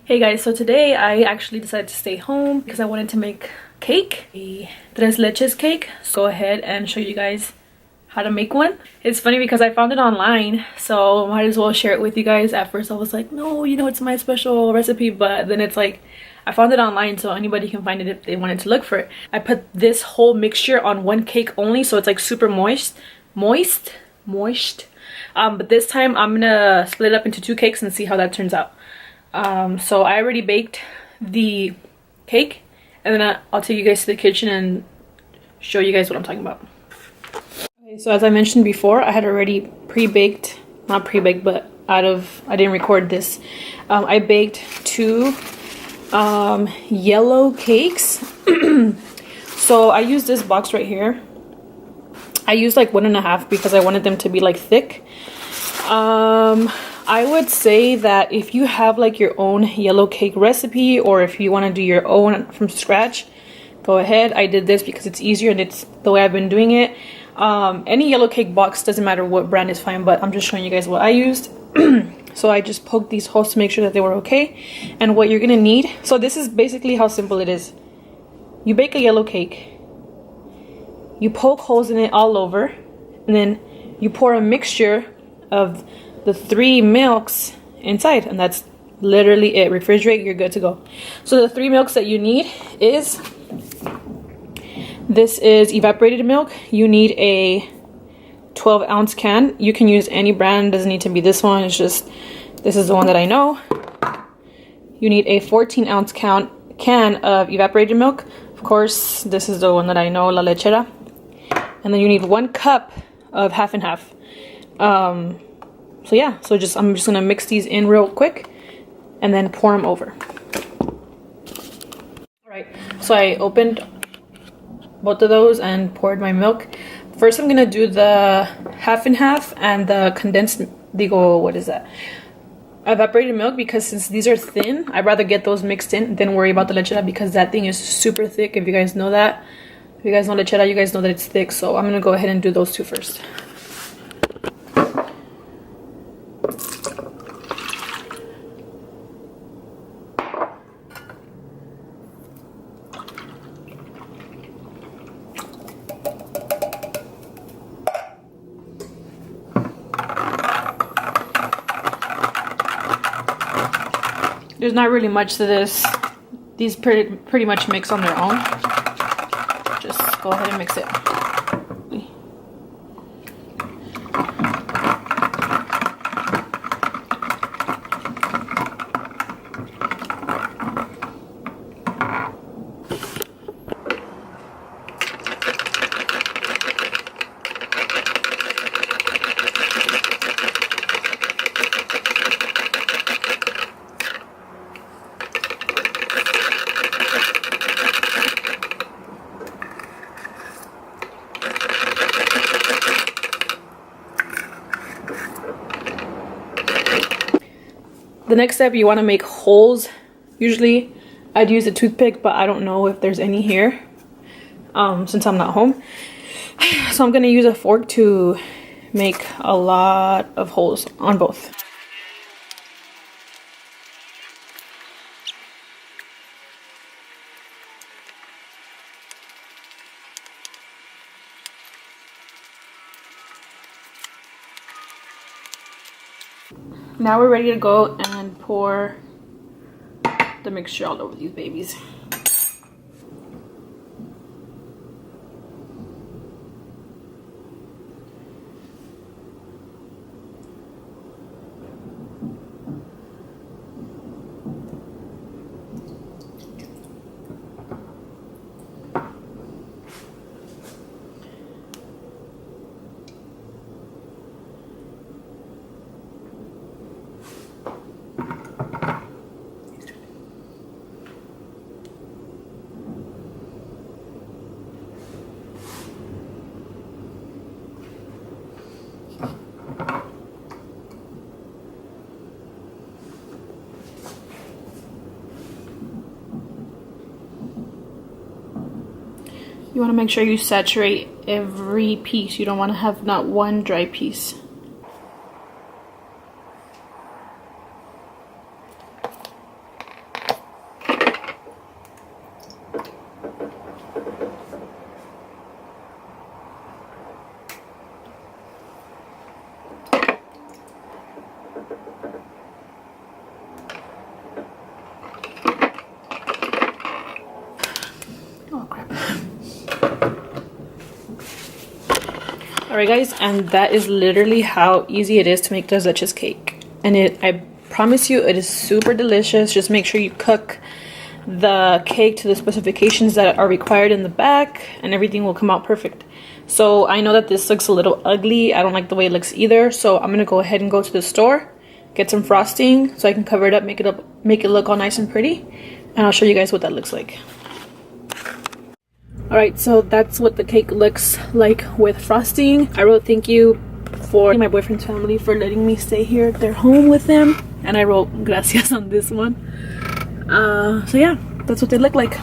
Hey guys, so today I actually decided to stay home because I wanted to make cake, a tres leches cake. So go ahead and show you guys how to make one. It's funny because I found it online, so might as well share it with you guys. At first I was like, no, you know, it's my special recipe, but then it's like I found it online so anybody can find it if they wanted to look for it. I put this whole mixture on one cake only, so it's like super moist. But this time I'm gonna split it up into 2 cakes and see how that turns out. So I already baked the cake, and then I'll take you guys to the kitchen and show you guys what I'm talking about. Okay, so as I mentioned before, I had already pre-baked, not pre-baked, but I didn't record this. I baked 2 yellow cakes. So I used this box right here. I used like 1.5 because I wanted them to be like thick. I would say that if you have like your own yellow cake recipe, or if you want to do your own from scratch, go ahead. I did this because it's easier and it's the way I've been doing it. Any yellow cake box, doesn't matter what brand, is fine, but I'm just showing you guys what I used. So I just poked these holes to make sure that they were okay. And what you're gonna need, so this is basically how simple it is. You bake a yellow cake, you poke holes in it all over, and then you pour a mixture of the 3 milks inside, and that's literally it. Refrigerate, you're good to go. So the 3 milks that you need is, this is evaporated milk. You need a 12-ounce can. You can use any brand, doesn't need to be this one. It's just, this is the one that I know. You need a 14-ounce can of evaporated milk. Of course, this is the one that I know, la lechera. And then you need 1 cup of half and half. So yeah, so I'm just gonna mix these in real quick and then pour them over. All right, so I opened both of those and poured my milk. First, I'm gonna do the half and half and the condensed, what is that? Evaporated milk, because since these are thin, I'd rather get those mixed in than worry about the lechera, because that thing is super thick. If you guys know that, if you guys know lechera, you guys know that it's thick. So I'm gonna go ahead and do those 2 first. There's not really much to this. These pretty much mix on their own. Just go ahead and mix it. The next step, you want to make holes. Usually I'd use a toothpick, but I don't know if there's any here since I'm not home. So I'm going to use a fork to make a lot of holes on both. Now we're ready to go and pour the mixture all over these babies. You want to make sure you saturate every piece. You don't want to have not one dry piece. Alright guys, and that is literally how easy it is to make the leches cake. And I promise you, it is super delicious. Just make sure you cook the cake to the specifications that are required in the back, and everything will come out perfect. So I know that this looks a little ugly. I don't like the way it looks either. So I'm gonna go ahead and go to the store, get some frosting so I can cover it up, make it look all nice and pretty, and I'll show you guys what that looks like. Alright, so that's what the cake looks like with frosting. I wrote thank you for my boyfriend's family for letting me stay here at their home with them, and I wrote gracias on this one. So yeah, that's what they look like.